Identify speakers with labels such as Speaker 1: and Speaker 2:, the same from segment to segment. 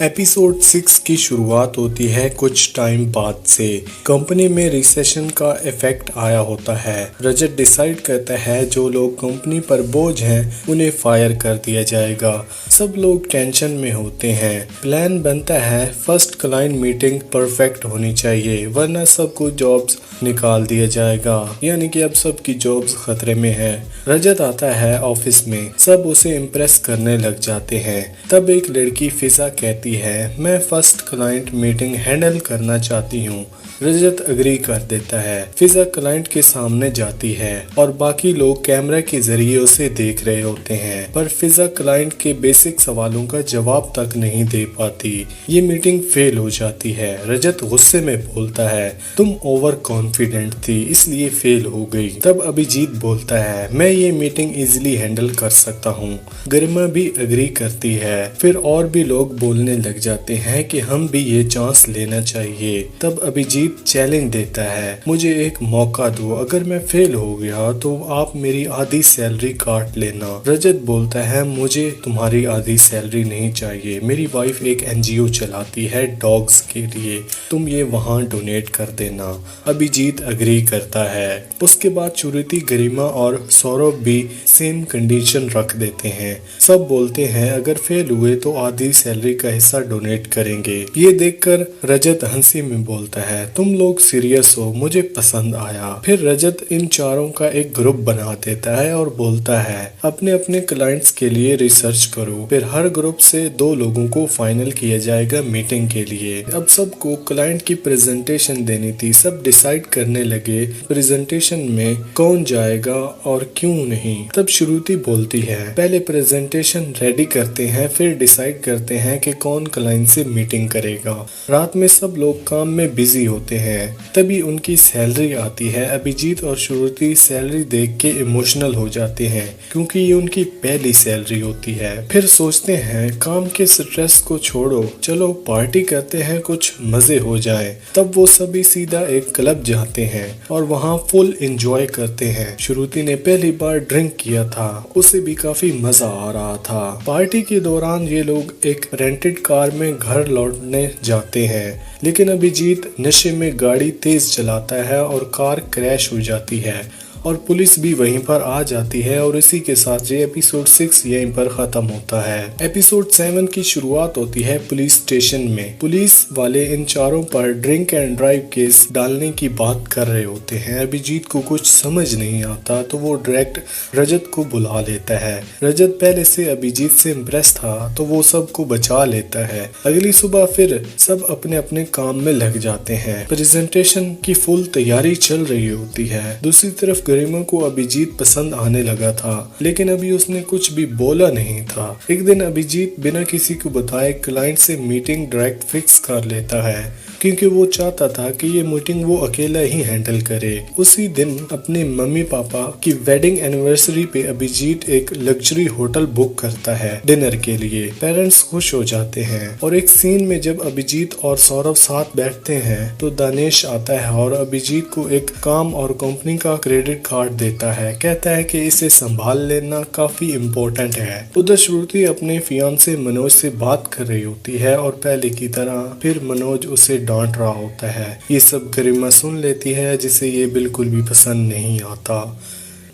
Speaker 1: Episode 6 की शुरुआत होती है कुछ टाइम बाद से। कंपनी में रिसेशन का इफेक्ट आया होता है। रजत डिसाइड करता है जो लोग कंपनी पर बोझ हैं उन्हें फायर कर दिया जाएगा। सब लोग टेंशन में होते हैं। प्लान बनता है फर्स्ट क्लाइंट मीटिंग परफेक्ट होनी चाहिए वरना सबको जॉब्स निकाल दिया जाएगा, यानी कि अब सबकी जॉब्स खतरे में है। रजत आता है ऑफिस में, सब उसे इम्प्रेस करने लग जाते हैं। तब एक लड़की फिजा कहती है मैं फर्स्ट क्लाइंट मीटिंग हैंडल करना चाहती हूँ। रजत अग्री कर देता है। फिजा क्लाइंट के सामने जाती है और बाकी लोग कैमरा के जरिए उसे देख रहे होते हैं, पर फिजा क्लाइंट के बेसिक सवालों का जवाब तक नहीं दे पाती। ये मीटिंग फेल हो जाती है। रजत गुस्से में बोलता है तुम ओवर कॉन्फिडेंट थी इसलिए फेल हो गई। तब अभिजीत बोलता है मैं ये मीटिंग इजिली हैंडल कर सकता हूँ। गरिमा भी अग्री करती है। फिर और भी लोग बोलने लग जाते हैं कि हम भी ये चांस लेना चाहिए। तब अभिजीत चैलेंज देता है मुझे एक मौका दो, अगर मैं फेल हो गया तो आप मेरी आधी सैलरी काट लेना। रजत बोलता है मुझे तुम्हारी आधी सैलरी नहीं चाहिए, मेरी वाइफ एक एनजीओ चलाती है डॉग्स के लिए, तुम ये वहाँ डोनेट कर देना। अभिजीत अग्री करता है। उसके बाद श्रुति, गरिमा और सौरभ भी सेम कंडीशन रख देते हैं। सब बोलते हैं अगर फेल हुए तो आधी सैलरी का हिस्सा डोनेट करेंगे। ये देखकर रजत हंसी में बोलता है तुम लोग सीरियस हो, मुझे पसंद आया। फिर रजत इन चारों का एक ग्रुप बना देता है और बोलता है अपने अपने क्लाइंट्स के लिए रिसर्च करो। फिर हर ग्रुप से 2 लोगों को फाइनल किया जाएगा मीटिंग के लिए। अब सबको क्लाइंट की प्रेजेंटेशन देनी थी। सब डिसाइड करने लगे प्रेजेंटेशन में कौन जाएगा और क्यों नहीं। तब श्रुति बोलती है पहले प्रेजेंटेशन रेडी करते हैं फिर डिसाइड करते हैं कि कौन क्लाइंट से मीटिंग करेगा। रात में सब लोग काम में बिजी होते हैं। तभी उनकी सैलरी आती है। अभिजीत और श्रुति सैलरी देख के इमोशनल हो जाते हैं क्योंकि ये उनकी पहली सैलरी होती है। फिर सोचते हैं काम के स्ट्रेस को छोड़ो, चलो पार्टी करते हैं, कुछ मजे हो जाए। तब वो सभी सीधा एक क्लब जाते हैं और वहाँ फुल एंजॉय करते हैं। श्रुति ने पहली बार ड्रिंक किया था, उसे भी काफी मजा आ रहा था। पार्टी के दौरान ये लोग एक रेंटेड कार में घर लौटने जाते हैं, लेकिन अभिजीत नशे में गाड़ी तेज चलाता है और कार क्रैश हो जाती है और पुलिस भी वहीं पर आ जाती है। और इसी के साथ ये एपिसोड 6 यहीं पर खत्म होता है। एपिसोड 7 की शुरुआत होती है पुलिस स्टेशन में। पुलिस वाले इन चारों पर ड्रिंक एंड ड्राइव केस डालने की बात कर रहे होते हैं। अभिजीत को कुछ समझ नहीं आता तो वो डायरेक्ट रजत को बुला लेता है। रजत पहले से अभिजीत से इम्प्रेस था तो वो सबको बचा लेता है। अगली सुबह फिर सब अपने अपने काम में लग जाते हैं। प्रेजेंटेशन की फुल तैयारी चल रही होती है। दूसरी तरफ गरिमा को अभिजीत पसंद आने लगा था, लेकिन अभी उसने कुछ भी बोला नहीं था। एक दिन अभिजीत बिना किसी को बताए क्लाइंट से मीटिंग डायरेक्ट फिक्स कर लेता है क्योंकि वो चाहता था कि ये मीटिंग वो अकेला ही हैंडल करे। उसी दिन अपने मम्मी पापा की वेडिंग एनिवर्सरी पे अभिजीत एक लग्जरी होटल बुक करता है डिनर के लिए। पेरेंट्स खुश हो जाते हैं और एक सीन में जब अभिजीत और सौरभ साथ बैठते हैं तो दानिश आता है और अभिजीत को एक काम और कंपनी का क्रेडिट कार्ड देता है। कहता है कि इसे संभाल लेना काफी इम्पोर्टेंट है। उधर श्रुति अपने फियांसे मनोज से बात कर रही होती है और पहले की तरह फिर मनोज उसे डांट रहा होता है। ये सब गरिमा सुन लेती है जिसे ये बिल्कुल भी पसंद नहीं आता।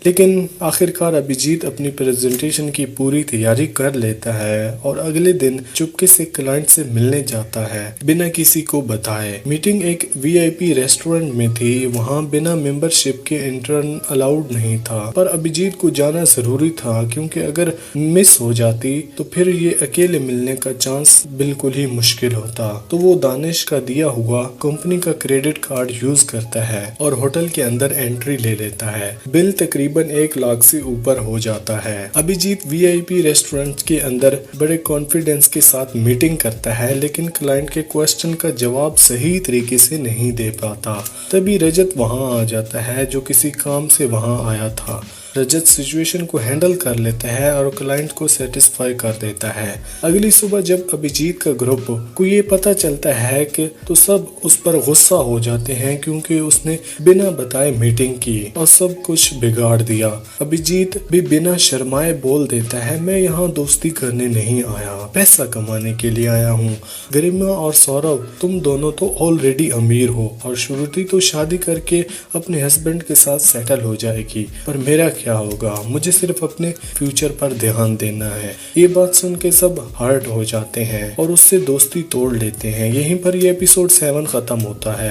Speaker 1: लेकिन आखिरकार अभिजीत अपनी प्रेजेंटेशन की पूरी तैयारी कर लेता है और अगले दिन चुपके से क्लाइंट से मिलने जाता है बिना किसी को बताए। मीटिंग एक वीआईपी रेस्टोरेंट में थी, वहाँ बिना मेंबरशिप के इंटर्न अलाउड नहीं था, पर अभिजीत को जाना जरूरी था क्योंकि अगर मिस हो जाती तो फिर ये अकेले मिलने का चांस बिल्कुल ही मुश्किल होता। तो वो दानिश का दिया हुआ कंपनी का क्रेडिट कार्ड यूज करता है और होटल के अंदर एंट्री ले लेता है। बिल तकरीबन 1 लाख से ऊपर हो जाता है। अभिजीत वीआईपी रेस्टोरेंट के अंदर बड़े कॉन्फिडेंस के साथ मीटिंग करता है, लेकिन क्लाइंट के क्वेश्चन का जवाब सही तरीके से नहीं दे पाता। तभी रजत वहां आ जाता है जो किसी काम से वहां आया था। रजत सिचुएशन को हैंडल कर लेता है और क्लाइंट को सेटिस्फाई कर देता है। अगली सुबह जब अभिजीत का ग्रुप को ये पता चलता है कि तो सब उस पर गुस्सा हो जाते हैं क्योंकि उसने बिना बताए मीटिंग की और सब कुछ बिगाड़ दिया। अभिजीत भी बिना शर्माए बोल देता है, मैं यहाँ दोस्ती करने नहीं आया, पैसा कमाने के लिए आया हूँ। गरिमा और सौरभ, तुम दोनों तो ऑलरेडी अमीर हो और श्रुति तो शादी करके अपने हस्बैंड के साथ सेटल हो जाएगी, पर मेरा क्या होगा? मुझे सिर्फ अपने फ्यूचर पर ध्यान देना है। ये बात सुन के सब हर्ट हो जाते हैं और उससे दोस्ती तोड़ लेते हैं। यहीं पर ये एपिसोड 7 खत्म होता है।